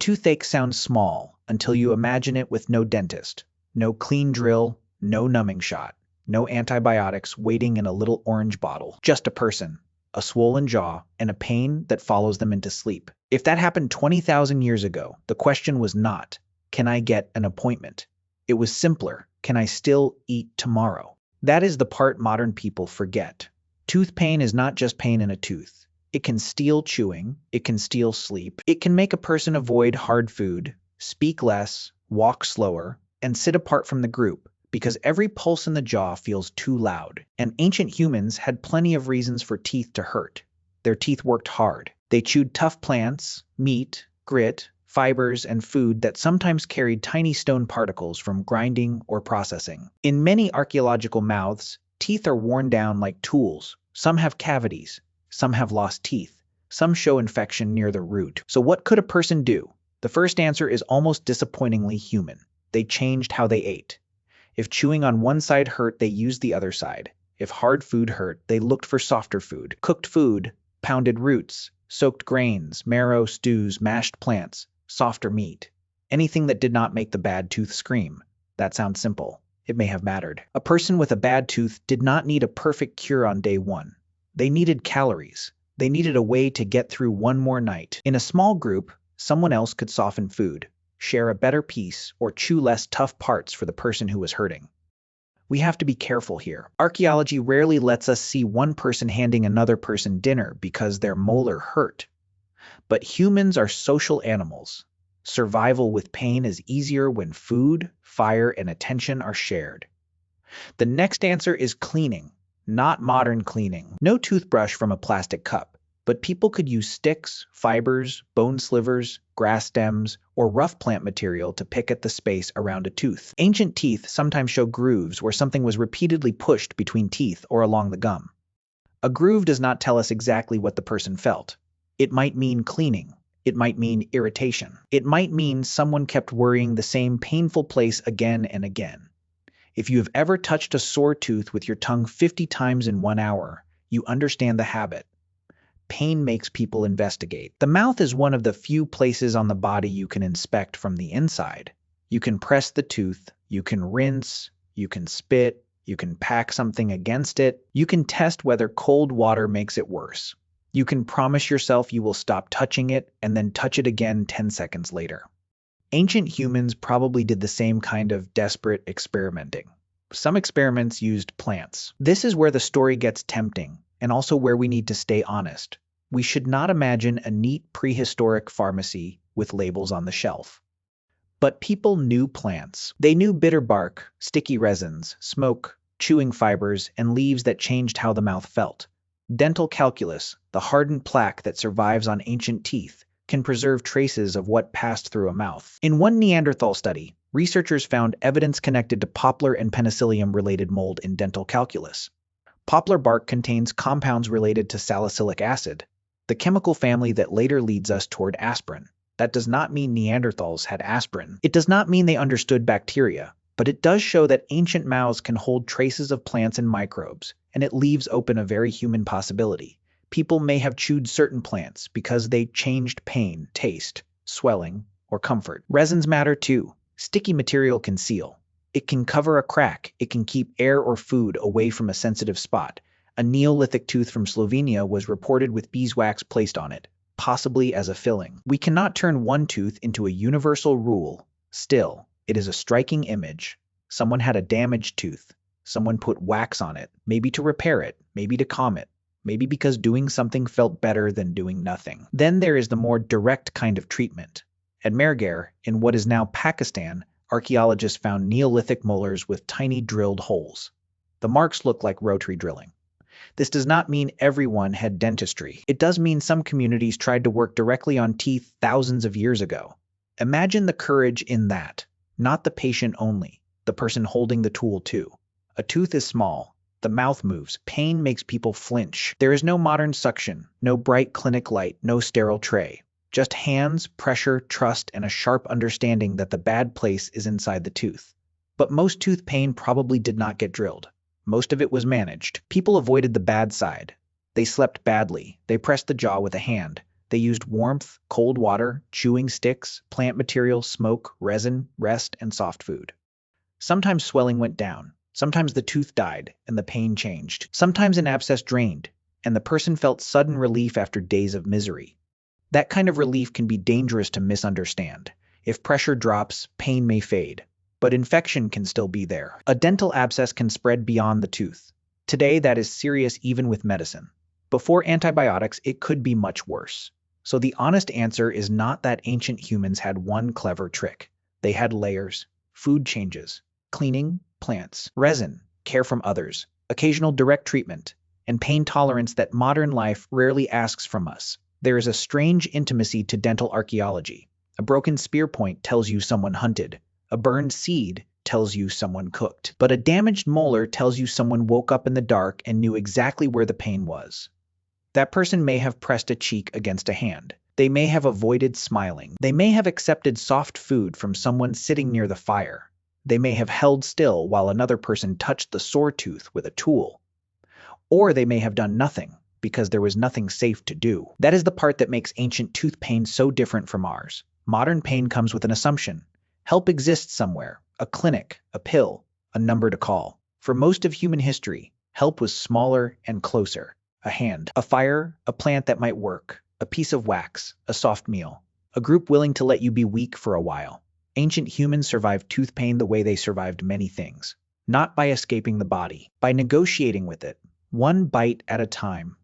toothache sounds small until you imagine it with no dentist, no clean drill, no numbing shot, no antibiotics waiting in a little orange bottle. Just a person, a swollen jaw, and a pain that follows them into sleep. If that happened 20,000 years ago, the question was not, can I get an appointment? It was simpler, can I still eat tomorrow? That is the part modern people forget. Tooth pain is not just pain in a tooth. It can steal chewing, it can steal sleep, it can make a person avoid hard food, speak less, walk slower, and sit apart from the group, because every pulse in the jaw feels too loud. And ancient humans had plenty of reasons for teeth to hurt. Their teeth worked hard. They chewed tough plants, meat, grit, fibers, and food that sometimes carried tiny stone particles from grinding or processing. In many archaeological mouths, teeth are worn down like tools. Some have cavities. Some have lost teeth. Some show infection near the root. So what could a person do? The first answer is almost disappointingly human. They changed how they ate. If chewing on one side hurt, they used the other side. If hard food hurt, they looked for softer food. Cooked food, pounded roots, soaked grains, marrow, stews, mashed plants, softer meat. Anything that did not make the bad tooth scream. That sounds simple. It may have mattered. A person with a bad tooth did not need a perfect cure on day one. They needed calories. They needed a way to get through one more night. In a small group, someone else could soften food, share a better piece, or chew less tough parts for the person who was hurting. We have to be careful here. Archaeology rarely lets us see one person handing another person dinner because their molar hurt. But humans are social animals. Survival with pain is easier when food, fire, and attention are shared. The next answer is cleaning, not modern cleaning. No toothbrush from a plastic cup, but people could use sticks, fibers, bone slivers, grass stems, or rough plant material to pick at the space around a tooth. Ancient teeth sometimes show grooves where something was repeatedly pushed between teeth or along the gum. A groove does not tell us exactly what the person felt. It might mean cleaning. It might mean irritation. It might mean someone kept worrying the same painful place again and again. If you have ever touched a sore tooth with your tongue 50 times in 1 hour, you understand the habit. Pain makes people investigate. The mouth is one of the few places on the body you can inspect from the inside. You can press the tooth, you can rinse, you can spit, you can pack something against it, you can test whether cold water makes it worse. You can promise yourself you will stop touching it and then touch it again 10 seconds later. Ancient humans probably did the same kind of desperate experimenting. Some experiments used plants. This is where the story gets tempting, and also where we need to stay honest. We should not imagine a neat prehistoric pharmacy with labels on the shelf. But people knew plants. They knew bitter bark, sticky resins, smoke, chewing fibers, and leaves that changed how the mouth felt. Dental calculus, the hardened plaque that survives on ancient teeth, can preserve traces of what passed through a mouth. In one Neanderthal study, researchers found evidence connected to poplar and penicillium-related mold in dental calculus. Poplar bark contains compounds related to salicylic acid, the chemical family that later leads us toward aspirin. That does not mean Neanderthals had aspirin. It does not mean they understood bacteria, but it does show that ancient mouths can hold traces of plants and microbes, and it leaves open a very human possibility. People may have chewed certain plants because they changed pain, taste, swelling, or comfort. Resins matter too. Sticky material can seal. It can cover a crack. It can keep air or food away from a sensitive spot. A Neolithic tooth from Slovenia was reported with beeswax placed on it, possibly as a filling. We cannot turn one tooth into a universal rule. Still, it is a striking image. Someone had a damaged tooth. Someone put wax on it, maybe to repair it, maybe to calm it, maybe because doing something felt better than doing nothing. Then there is the more direct kind of treatment. At Mehrgarh, in what is now Pakistan, archaeologists found Neolithic molars with tiny drilled holes. The marks look like rotary drilling. This does not mean everyone had dentistry. It does mean some communities tried to work directly on teeth thousands of years ago. Imagine the courage in that. Not the patient only, the person holding the tool too. A tooth is small. The mouth moves. Pain makes people flinch. There is no modern suction, no bright clinic light, no sterile tray. Just hands, pressure, trust, and a sharp understanding that the bad place is inside the tooth. But most tooth pain probably did not get drilled. Most of it was managed. People avoided the bad side. They slept badly. They pressed the jaw with a hand. They used warmth, cold water, chewing sticks, plant material, smoke, resin, rest, and soft food. Sometimes swelling went down. Sometimes the tooth died, and the pain changed. Sometimes an abscess drained, and the person felt sudden relief after days of misery. That kind of relief can be dangerous to misunderstand. If pressure drops, pain may fade, but infection can still be there. A dental abscess can spread beyond the tooth. Today, that is serious even with medicine. Before antibiotics, it could be much worse. So the honest answer is not that ancient humans had one clever trick. They had layers, food changes, cleaning, plants, resin, care from others, occasional direct treatment, and pain tolerance that modern life rarely asks from us. There is a strange intimacy to dental archaeology. A broken spear point tells you someone hunted. A burned seed tells you someone cooked. But a damaged molar tells you someone woke up in the dark and knew exactly where the pain was. That person may have pressed a cheek against a hand. They may have avoided smiling. They may have accepted soft food from someone sitting near the fire. They may have held still while another person touched the sore tooth with a tool. Or they may have done nothing, because there was nothing safe to do. That is the part that makes ancient tooth pain so different from ours. Modern pain comes with an assumption. Help exists somewhere, a clinic, a pill, a number to call. For most of human history, help was smaller and closer. A hand, a fire, a plant that might work, a piece of wax, a soft meal, a group willing to let you be weak for a while. Ancient humans survived tooth pain the way they survived many things. Not by escaping the body, by negotiating with it, one bite at a time,